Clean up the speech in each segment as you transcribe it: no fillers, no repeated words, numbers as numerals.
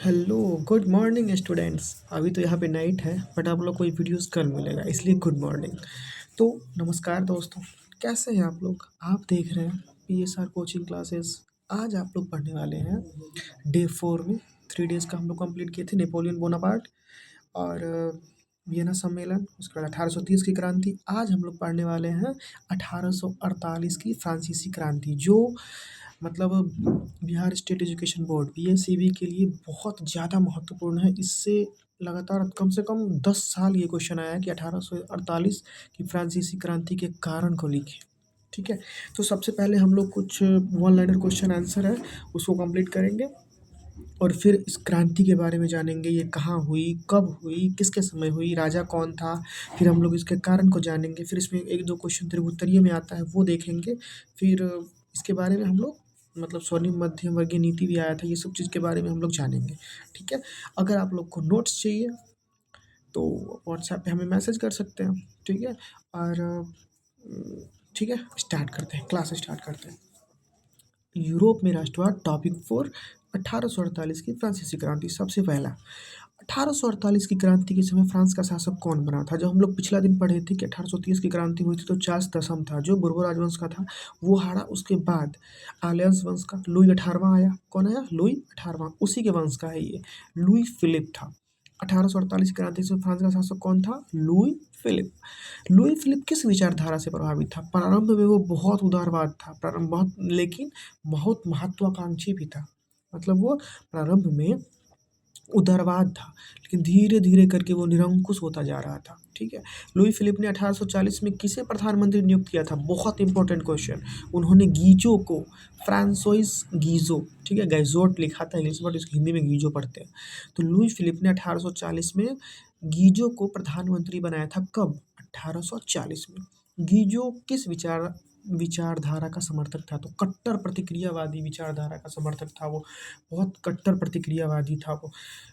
Hello, good morning students. अभी तो यहाँ पे नाइट है बट आप लोग को ये वीडियोस कल मिलेगा, इसलिए गुड मॉर्निंग। तो नमस्कार दोस्तों, कैसे हैं आप लोग? आप देख रहे हैं PSR कोचिंग क्लासेस। आज आप लोग पढ़ने वाले हैं डे 4 में। 3 डेज़ का हम लोग कंप्लीट किए थे नेपोलियन बोनापार्ट और वियना सम्मेलन, उसके बाद 1830 की क्रांति। आज हम लोग पढ़ने वाले हैं 1848 की फ्रांसीसी क्रांति, जो मतलब Bihar state education board BSEB के लिए बहुत ज़्यादा महत्वपूर्ण है। इससे लगातार कम से कम 10 साल ये क्वेश्चन आया है कि 1848 की फ्रांसीसी क्रांति के कारण को लिखें। ठीक है, तो सबसे पहले हम लोग कुछ वन लाइनर क्वेश्चन आंसर है उसको कंप्लीट करेंगे और फिर इस क्रांति के बारे में जानेंगे। ये कहाँ हुई, कब हुई, किसके समय हुई, राजा कौन था। फिर हम लोग इसके कारण को जानेंगे। फिर इसमें एक दो क्वेश्चन त्रिभुत्तरीय में आता है वो देखेंगे। फिर इसके बारे में हम लोग मतलब स्वर्णिम मध्यम वर्गीय नीति भी आया था, ये सब चीज़ के बारे में हम लोग जानेंगे। ठीक है, अगर आप लोग को नोट्स चाहिए तो व्हाट्सएप पे हमें मैसेज कर सकते हैं। ठीक है, और ठीक है, स्टार्ट करते हैं, क्लास स्टार्ट करते हैं। यूरोप में राष्ट्रवाद टॉपिक 4, 1848 की फ्रांसीसी क्रांति। सबसे पहला, 1848 की क्रांति के समय फ्रांस का शासक कौन बना था? जब हम लोग पिछला दिन पढ़े थे कि 1830 की क्रांति हुई थी तो चार्ल्स दसम था जो बुर्बो राजवंश का था, वो हारा। उसके बाद आलियंस वंश का लुई 18वां आया। कौन आया? लुई 18वां, उसी के वंश का है ये। लुई फिलिप था। 1848 की क्रांति से फ्रांस का शासक कौन था? Louis Philippe. लुई फिलिप किस विचारधारा से प्रभावित था? प्रारंभ में वो बहुत उदारवाद था, प्रारंभ बहुत, लेकिन बहुत महत्वाकांक्षी भी था। मतलब वो प्रारंभ में उदारवाद था, लेकिन धीरे धीरे करके वो निरंकुश होता जा रहा था। ठीक है, लुई फिलिप ने 1840 में किसे प्रधानमंत्री नियुक्त किया था? बहुत इंपॉर्टेंट क्वेश्चन। उन्होंने गीजो को, फ्रांसोइस गीजो, ठीक है, गैजोट लिखा था इंग्लिश बट इसको हिंदी में गीजो पढ़ते हैं। तो लुई फिलिप ने 1840 में गीजो को प्रधानमंत्री बनाया था। कब? 1840 में। गीजो किस विचारधारा का समर्थक था? तो कट्टर प्रतिक्रियावादी विचारधारा का समर्थक था वो, बहुत कट्टर प्रतिक्रियावादी था वो।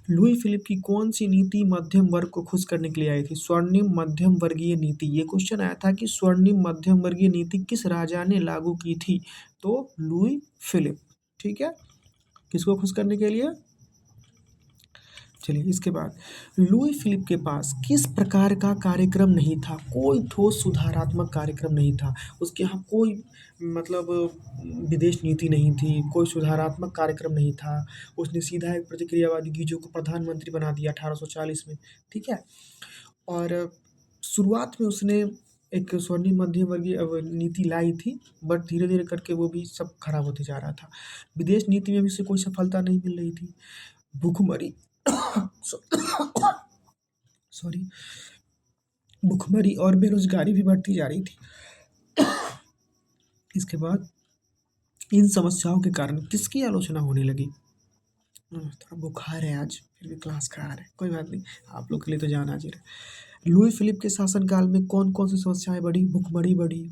लुई फिलिप की कौन सी नीति मध्यम वर्ग को खुश करने के लिए आई थी? स्वर्णिम मध्यम वर्गीय नीति। ये क्वेश्चन आया था कि स्वर्णिम मध्यम वर्गीय नीति किस राजा ने लागू की थी? तो लुई फिलिप। ठीक है, किसको खुश करने के लिए? चलिए, इसके बाद लुई फिलिप के पास किस प्रकार का कार्यक्रम नहीं था? कोई ठोस सुधारात्मक कार्यक्रम नहीं था उसके यहाँ। कोई मतलब विदेश नीति नहीं थी, कोई सुधारात्मक कार्यक्रम नहीं था। उसने सीधा एक प्रतिक्रियावादी गीजो को प्रधानमंत्री बना दिया 1840 में। ठीक है, और शुरुआत में उसने एक स्वर्णिम मध्य वर्गीय नीति लाई थी, बट धीरे धीरे करके वो भी सब खराब होते जा रहा था। विदेश नीति में भी उसे कोई सफलता नहीं मिल रही थी। भूखमरी सॉरी, भुखमरी और बेरोजगारी भी बढ़ती जा रही थी। इसके बाद इन समस्याओं के कारण किसकी आलोचना होने लगी? थोड़ा बुखार है आज, फिर भी क्लास खा रहे हैं, कोई बात नहीं, आप लोग के लिए तो जान हाजिर है। लुई फिलिप के शासनकाल में कौन कौन सी समस्याएं बढ़ी? भुखमरी बढ़ी,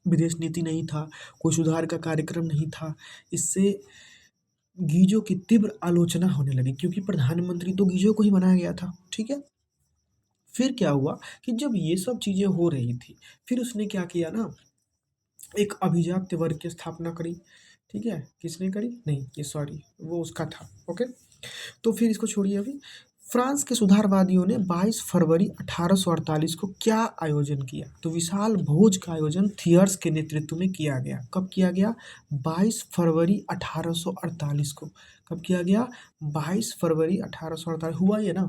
विदेश नीति नहीं था, कोई सुधार का कार्यक्रम नहीं था। इससे गीजो की तीव्र आलोचना होने लगी क्योंकि प्रधानमंत्री तो गीजो को ही बनाया गया था। ठीक है, फिर क्या हुआ कि जब ये सब चीज़ें हो रही थी, फिर उसने क्या किया ना, एक अभिजात्य वर्ग की स्थापना करी। ठीक है, किसने करी? नहीं, ये सॉरी, वो उसका था। ओके, तो फिर इसको छोड़िए अभी। फ्रांस के सुधारवादियों ने 22 फरवरी 1848 को क्या आयोजन किया? तो विशाल भोज का आयोजन थियर्स के नेतृत्व में किया गया। कब किया गया? 22 फरवरी 1848 को। कब किया गया? 22 फरवरी 1848। हुआ ये ना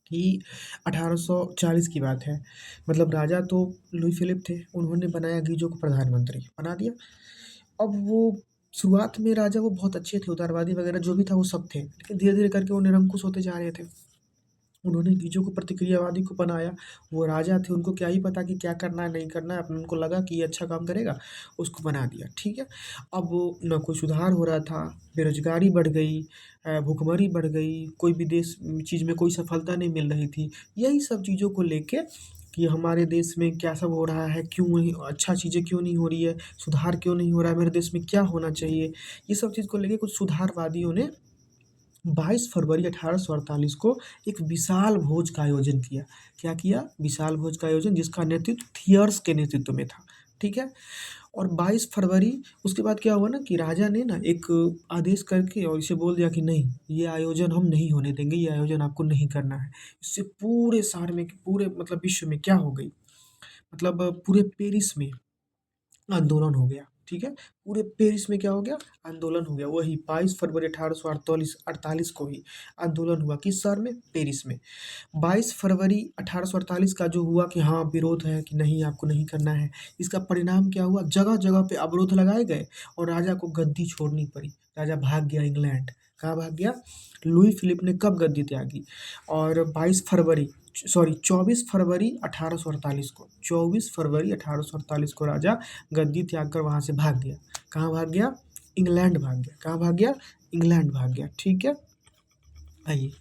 कि 1840 की बात है। मतलब राजा तो लुई फिलिप थे, उन्होंने बनाया गीजो को प्रधानमंत्री बना दिया। अब वो शुरुआत में राजा वो बहुत अच्छे थे, उदारवादी वगैरह जो भी था वो सब थे, लेकिन धीरे धीरे करके वो निरंकुश होते जा रहे थे। उन्होंने गीजो को प्रतिक्रियावादी को बनाया। वो राजा थे, उनको क्या ही पता कि क्या करना है नहीं करना है, अपने उनको लगा कि ये अच्छा काम करेगा, उसको बना दिया। ठीक है, अब वो ना कोई सुधार हो रहा था, बेरोजगारी बढ़ गई, भुखमरी बढ़ गई, कोई विदेश चीज़ में कोई सफलता नहीं मिल रही थी। यही सब चीज़ों को लेके कि हमारे देश में क्या सब हो रहा है, क्यों नहीं अच्छा चीज़ें क्यों नहीं हो रही है, सुधार क्यों नहीं हो रहा है, मेरे देश में क्या होना चाहिए, ये सब चीज़ को लेके कुछ सुधारवादियों ने 22 फरवरी 1848 को एक विशाल भोज का आयोजन किया। क्या किया? विशाल भोज का आयोजन, जिसका नेतृत्व थियर्स के नेतृत्व में था। ठीक है। और 22 फरवरी उसके बाद क्या हुआ ना कि राजा ने ना एक आदेश करके और इसे बोल दिया कि नहीं, ये आयोजन हम नहीं होने देंगे, ये आयोजन आपको नहीं करना है। इससे पूरे शहर में, पूरे मतलब विश्व में क्या हो गई, मतलब पूरे पेरिस में आंदोलन हो गया। ठीक है, पूरे पेरिस में क्या हो गया, आंदोलन हो गया। वही 22 फरवरी 1848 को ही आंदोलन हुआ, किस शहर में, पेरिस में। 22 फरवरी 1848 का जो हुआ कि हाँ विरोध है कि नहीं आपको नहीं करना है, इसका परिणाम क्या हुआ, जगह जगह पे अवरोध लगाए गए और राजा को गद्दी छोड़नी पड़ी। राजा भाग गया इंग्लैंड। कहाँ भाग गया, लुई फिलिप ने कब गद्दी त्यागी, और 24 फरवरी 1848 को, 24 फरवरी 1848 को राजा गद्दी त्याग कर वहाँ से भाग गया। कहाँ भाग गया, इंग्लैंड भाग गया। कहाँ भाग गया, इंग्लैंड भाग गया। ठीक है, आइए,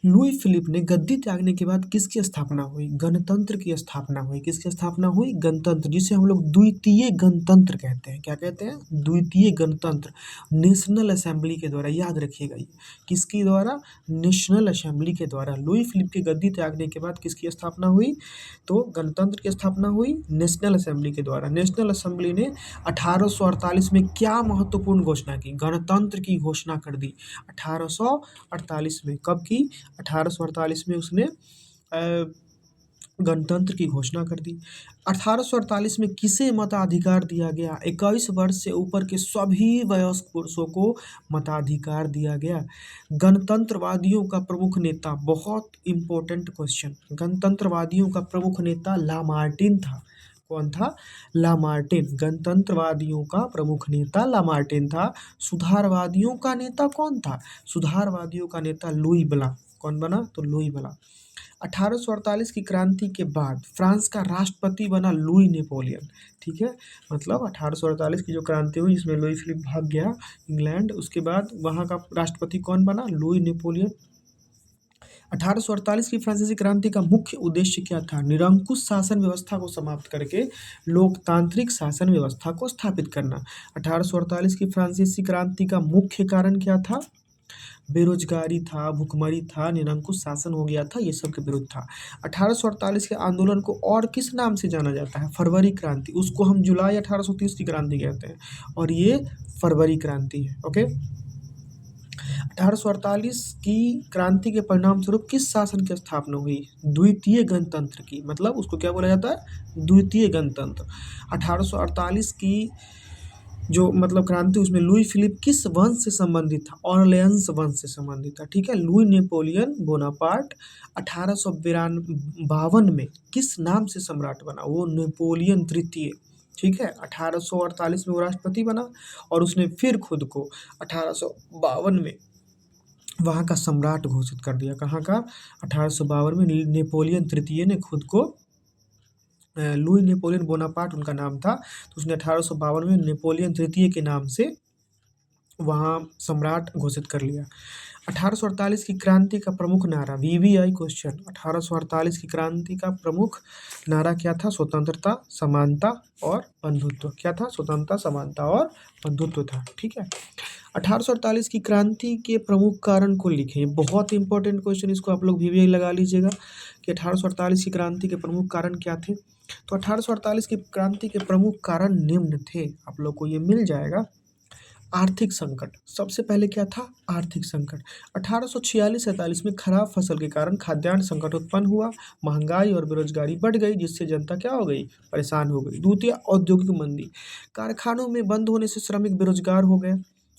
लुई फिलिप ने गद्दी त्यागने के बाद किसकी स्थापना हुई, गणतंत्र की स्थापना हुई। किसकी स्थापना हुई, गणतंत्र, जिसे हम लोग द्वितीय गणतंत्र कहते हैं। क्या कहते हैं, द्वितीय गणतंत्र, नेशनल असेंबली के द्वारा। याद रखिएगा ये, किसके द्वारा, नेशनल असेंबली के द्वारा। लुई फिलिप के गद्दी त्यागने के बाद किसकी स्थापना हुई, तो गणतंत्र की स्थापना हुई नेशनल असेंबली के द्वारा। नेशनल असेंबली ने 1848 में क्या महत्वपूर्ण घोषणा की, गणतंत्र की घोषणा कर दी 1848 में। कब की, 1848 में उसने गणतंत्र की घोषणा कर दी। 1848 में किसे मताधिकार दिया गया, 21 वर्ष से ऊपर के सभी वयस्क पुरुषों को मताधिकार दिया गया। गणतंत्रवादियों का प्रमुख नेता, बहुत इंपॉर्टेंट क्वेश्चन, गणतंत्रवादियों का प्रमुख नेता लामार्टिन था। कौन था, लामार्टिन। गणतंत्रवादियों का प्रमुख नेता लामार्टिन था। सुधारवादियों का नेता कौन था, सुधारवादियों का नेता लुई ब्लां। कौन बना, तो लुई ब्लां। 1848 की क्रांति के बाद फ्रांस का राष्ट्रपति बना लुई नेपोलियन। ठीक है, मतलब 1848 की जो क्रांति हुई जिसमें लुई फिलिप भाग गया इंग्लैंड, उसके बाद वहाँ का राष्ट्रपति कौन बना, लुई नेपोलियन। 1848 की फ्रांसीसी क्रांति का मुख्य उद्देश्य क्या था, निरंकुश शासन व्यवस्था को समाप्त करके लोकतांत्रिक शासन व्यवस्था को स्थापित करना। 1848 की फ्रांसीसी क्रांति का मुख्य कारण क्या था, बेरोजगारी था, भुखमरी था, निरंकुश शासन हो गया था, ये सब के विरुद्ध था। 1848 के आंदोलन को और किस नाम से जाना जाता है, फरवरी क्रांति। उसको हम जुलाई 1830 की क्रांति कहते हैं और ये फरवरी क्रांति है। ओके, 1848 की क्रांति के परिणाम स्वरूप किस शासन की स्थापना हुई, द्वितीय गणतंत्र की। मतलब उसको क्या बोला जाता है, द्वितीय गणतंत्र। 1848 की जो मतलब क्रांति, उसमें लुई फिलिप किस वंश से संबंधित था, ऑर्लेंस वंश से संबंधित था। ठीक है, लुई नेपोलियन बोनापार्ट 1852 में किस नाम से सम्राट बना, वो नेपोलियन तृतीय। ठीक है, 1848 में वो राष्ट्रपति बना और उसने फिर खुद को 1852 में वहाँ का सम्राट घोषित कर दिया। कहाँ का, 1852 में नेपोलियन तृतीय ने खुद को, लुई नेपोलियन बोनापार्ट उनका नाम था, तो उसने 1852 में नेपोलियन तृतीय के नाम से वहाँ सम्राट घोषित कर लिया। 1848 की क्रांति का प्रमुख नारा, वीवीआई क्वेश्चन, 1848 की क्रांति का प्रमुख नारा क्या था, स्वतंत्रता, समानता और बंधुत्व। क्या था, स्वतंत्रता, समानता और बंधुत्व था। ठीक है, 1848 की क्रांति के प्रमुख कारण को लिखें। बहुत इंपॉर्टेंट क्वेश्चन, इसको आप लोग वीवीआई लगा लीजिएगा कि 1848 की क्रांति के प्रमुख कारण क्या थे। तो 1848 की क्रांति के प्रमुख कारण निम्न थे, आप लोग को ये मिल जाएगा। आर्थिक संकट, सबसे पहले क्या था, आर्थिक संकट। 1846-47 में खराब फसल के कारण खाद्यान्न संकट उत्पन्न हुआ, महंगाई और बेरोजगारी बढ़ गई, जिससे जनता क्या हो गई, परेशान हो गई। द्वितीय, औद्योगिक मंदी, कारखानों में बंद होने से श्रमिक बेरोजगार हो गए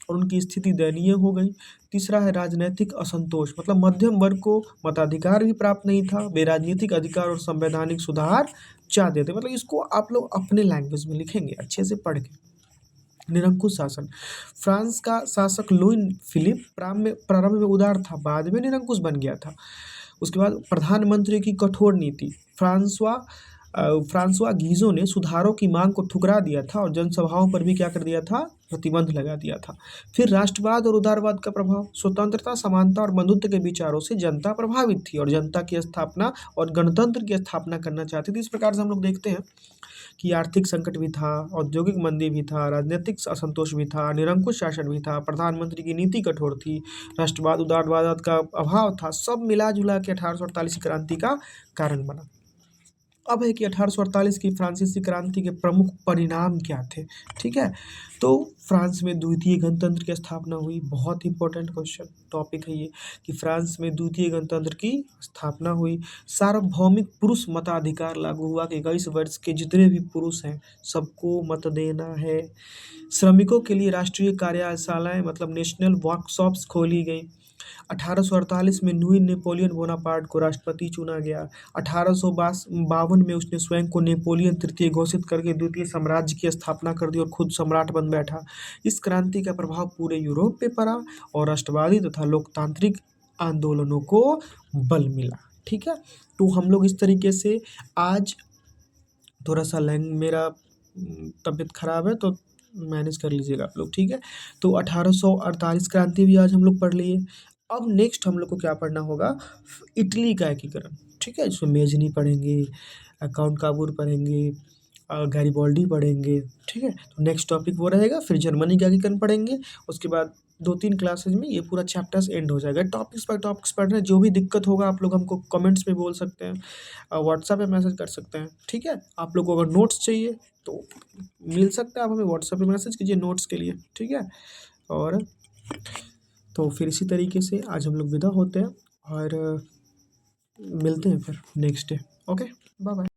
और उनकी स्थिति दयनीय हो गई। तीसरा है राजनीतिक असंतोष, मतलब मध्यम वर्ग को मताधिकार भी प्राप्त नहीं था, वे राजनीतिक अधिकार और संवैधानिक सुधार चाहते थे। मतलब इसको आप लोग अपने लैंग्वेज में लिखेंगे अच्छे से पढ़ के। निरंकुश शासन, फ्रांस का शासक लुई फिलिप प्रारंभ में उदार था, बाद में निरंकुश बन गया था। उसके बाद प्रधानमंत्री की कठोर नीति, फ्रांसवा गीजो ने सुधारों की मांग को ठुकरा दिया था और जनसभाओं पर भी क्या कर दिया था, प्रतिबंध लगा दिया था। फिर राष्ट्रवाद और उदारवाद का प्रभाव, स्वतंत्रता, समानता और बंधुत्व के विचारों से जनता प्रभावित थी और जनता की स्थापना और गणतंत्र की स्थापना करना चाहती थी। इस प्रकार से हम लोग देखते हैं कि आर्थिक संकट भी था, औद्योगिक मंदी भी था, राजनीतिक असंतोष भी था, निरंकुश शासन भी था, प्रधानमंत्री की नीति कठोर थी, राष्ट्रवाद उदारवाद का अभाव था। सब मिला जुला के 1848 क्रांति का कारण बना। अब है कि 1848 की फ्रांसीसी क्रांति के प्रमुख परिणाम क्या थे। ठीक है, तो फ्रांस में द्वितीय गणतंत्र की स्थापना हुई। बहुत इंपॉर्टेंट क्वेश्चन टॉपिक है ये कि फ्रांस में द्वितीय गणतंत्र की स्थापना हुई। सार्वभौमिक पुरुष मताधिकार लागू हुआ कि 21 वर्ष के जितने भी पुरुष हैं सबको मत देना है। श्रमिकों के लिए राष्ट्रीय कार्यशालाएं मतलब नेशनल वर्कशॉप्स खोली गई। 1848 में लुई नेपोलियन बोनापार्ट को राष्ट्रपति चुना गया। 1852 में उसने स्वयं को नेपोलियन तृतीय घोषित करके द्वितीय साम्राज्य की स्थापना कर दी और खुद सम्राट बन बैठा। इस क्रांति का प्रभाव पूरे यूरोप पे पड़ा और राष्ट्रवादी तथा लोकतांत्रिक आंदोलनों को बल मिला। ठीक है, तो हम लोग इस तरीके से आज थोड़ा सा मेरा तबीयत खराब है तो मैनेज कर लीजिएगा आप लोग। ठीक है, तो 1848 क्रांति भी आज हम लोग पढ़ लिए। अब नेक्स्ट हम लोग को क्या पढ़ना होगा, इटली का एकीकरण। ठीक है, इसमें मेजनी पढ़ेंगे, काउंट काबूर पढ़ेंगे, गैरिबॉल्डी पढ़ेंगे। ठीक है, तो नेक्स्ट टॉपिक वो रहेगा। फिर जर्मनी का एकीकरण पढ़ेंगे। उसके बाद 2-3 क्लासेज में ये पूरा चैप्टर्स एंड हो जाएगा। टॉपिक्स बाय टॉपिक्स पढ़ रहे हैं, जो भी दिक्कत होगा आप लोग हमको कमेंट्स में बोल सकते हैं, व्हाट्सएप पे मैसेज कर सकते हैं। ठीक है, आप लोग को अगर नोट्स चाहिए तो मिल सकता है, आप हमें व्हाट्सएप पे मैसेज कीजिए नोट्स के लिए। ठीक है, और तो फिर इसी तरीके से आज हम लोग विदा होते हैं और मिलते हैं फिर next day. Okay, bye bye.